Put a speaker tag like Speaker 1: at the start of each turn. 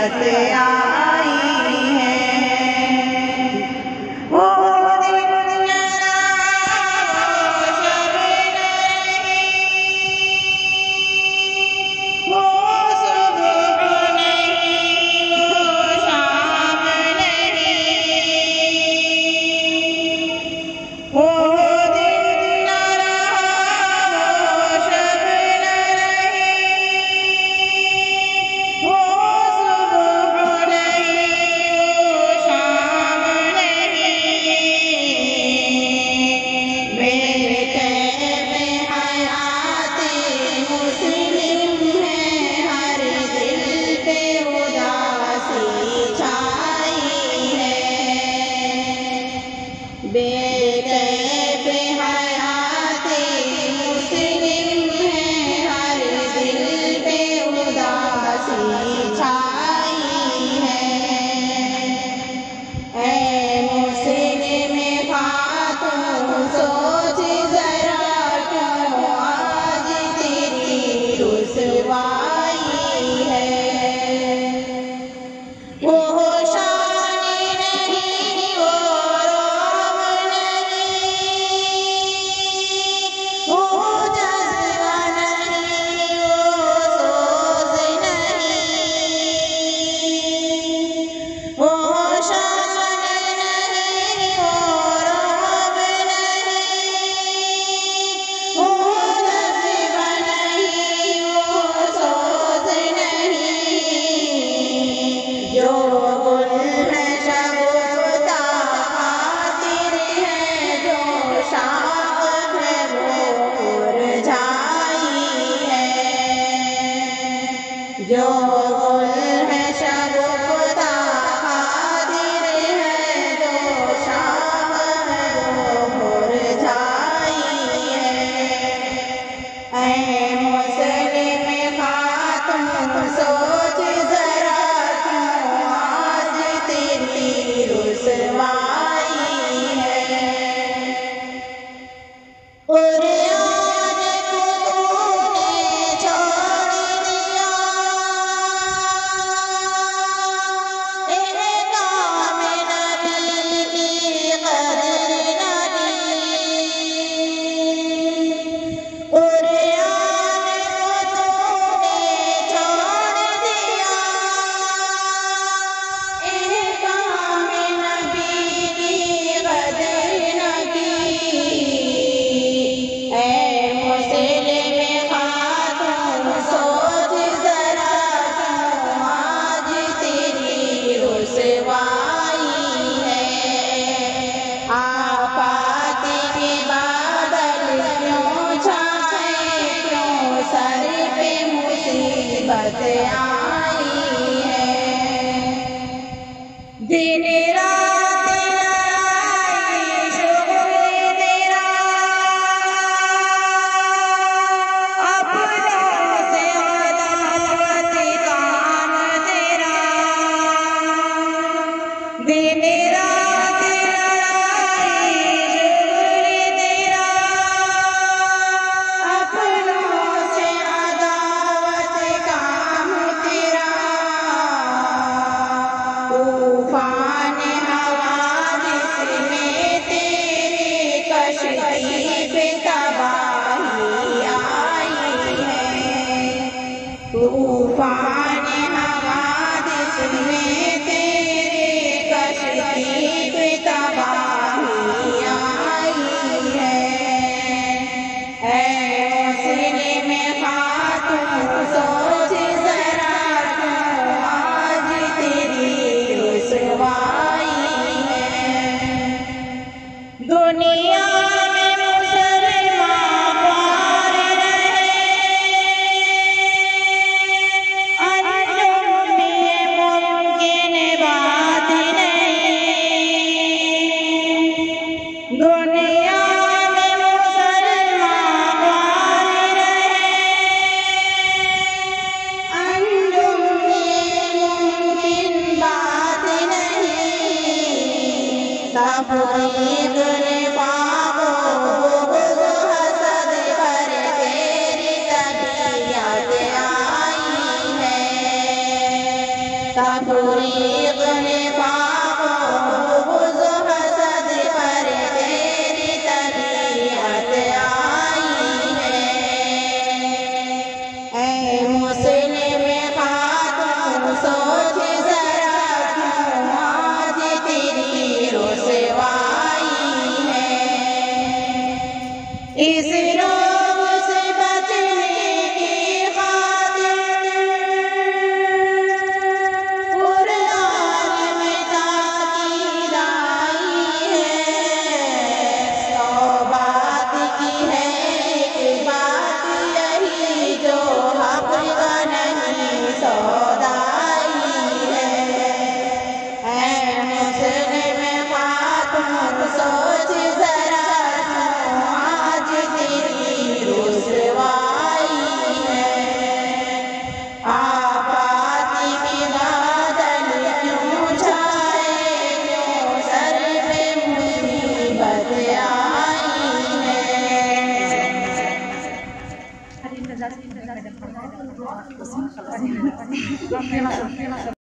Speaker 1: मुसीबत आई है। वो जो गुल है शगुफ्ता खातिर है, जो शाम है वो मुरझाई है। ऐ मुस्लिम खातून सोच जरा क्यों आज तेरी रुसवाई है। और मुसीबत आई है। दिन रात लड़ाई शुगल तेरा, अपनों से अदावत काम तेरा। दिन रात लड़ाई शुगल तेरा, अपनों से तूफान हवादिस में तेरी कश्ती पे तबाही आई है। तूफान हवादिस में तेरी कश्ती पे तबाही आई है। ऐ मुस्लिम खातून सोच जरा क्यों आज तेरी रुसवाई है। दुनिया में मुसलमान पार रहे, अंजुम भी मुमकिन
Speaker 2: देना सर।